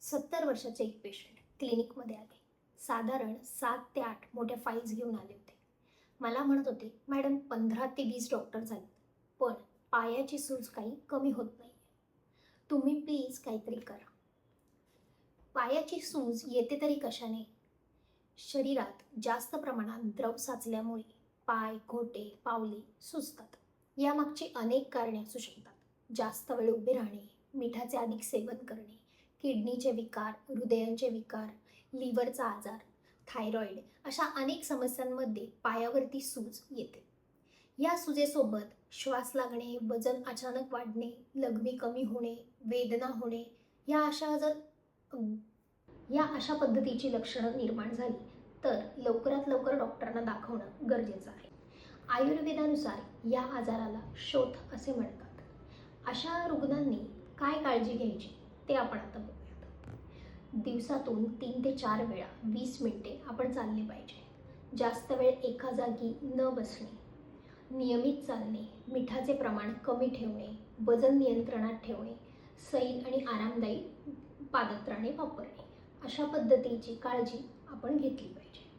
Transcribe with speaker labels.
Speaker 1: 70 वर्षाचे एक पेशंट क्लिनिकमध्ये आले. साधारण 7 ते 8 मोठ्या फाईल्स घेऊन आले होते. मला म्हणत होते, मॅडम 15 ते 20 डॉक्टर झाले, पण पायाची सूज काही कमी होत नाही. तुम्ही प्लीज काहीतरी करा. पायाची सूज येते तरी कशाने? शरीरात जास्त प्रमाणात द्रव साचल्यामुळे पाय, घोटे, पावले सुजतात. यामागची अनेक कारणे असू शकतात. जास्त वेळ उभे राहणे, मिठाचे अधिक सेवन करणे, किडनीचे विकार, हृदयाचे विकार, लिव्हरचा आजार, थायरॉईड अशा अनेक समस्यांमध्ये पायावरती सूज येते. या सुजेसोबत श्वास लागणे, वजन अचानक वाढणे, लघवी कमी होणे, वेदना होणे या अशा पद्धतीची लक्षणं निर्माण झाली तर लवकरात लवकर डॉक्टरांना दाखवणं गरजेचं आहे. आयुर्वेदानुसार या आजाराला शोथ असे म्हणतात. अशा रुग्णांनी काय काळजी घ्यायची ते आपण आता बघूयात. दिवसातून 3 ते 4 वेळा 20 मिनिटे आपण चालले पाहिजे. जास्त वेळ एका जागी न बसणे, नियमित चालणे, मिठाचे प्रमाण कमी ठेवणे, वजन नियंत्रणात ठेवणे, सैल आणि आरामदायी पादत्राणे वापरणे अशा पद्धतीची काळजी आपण घेतली पाहिजे.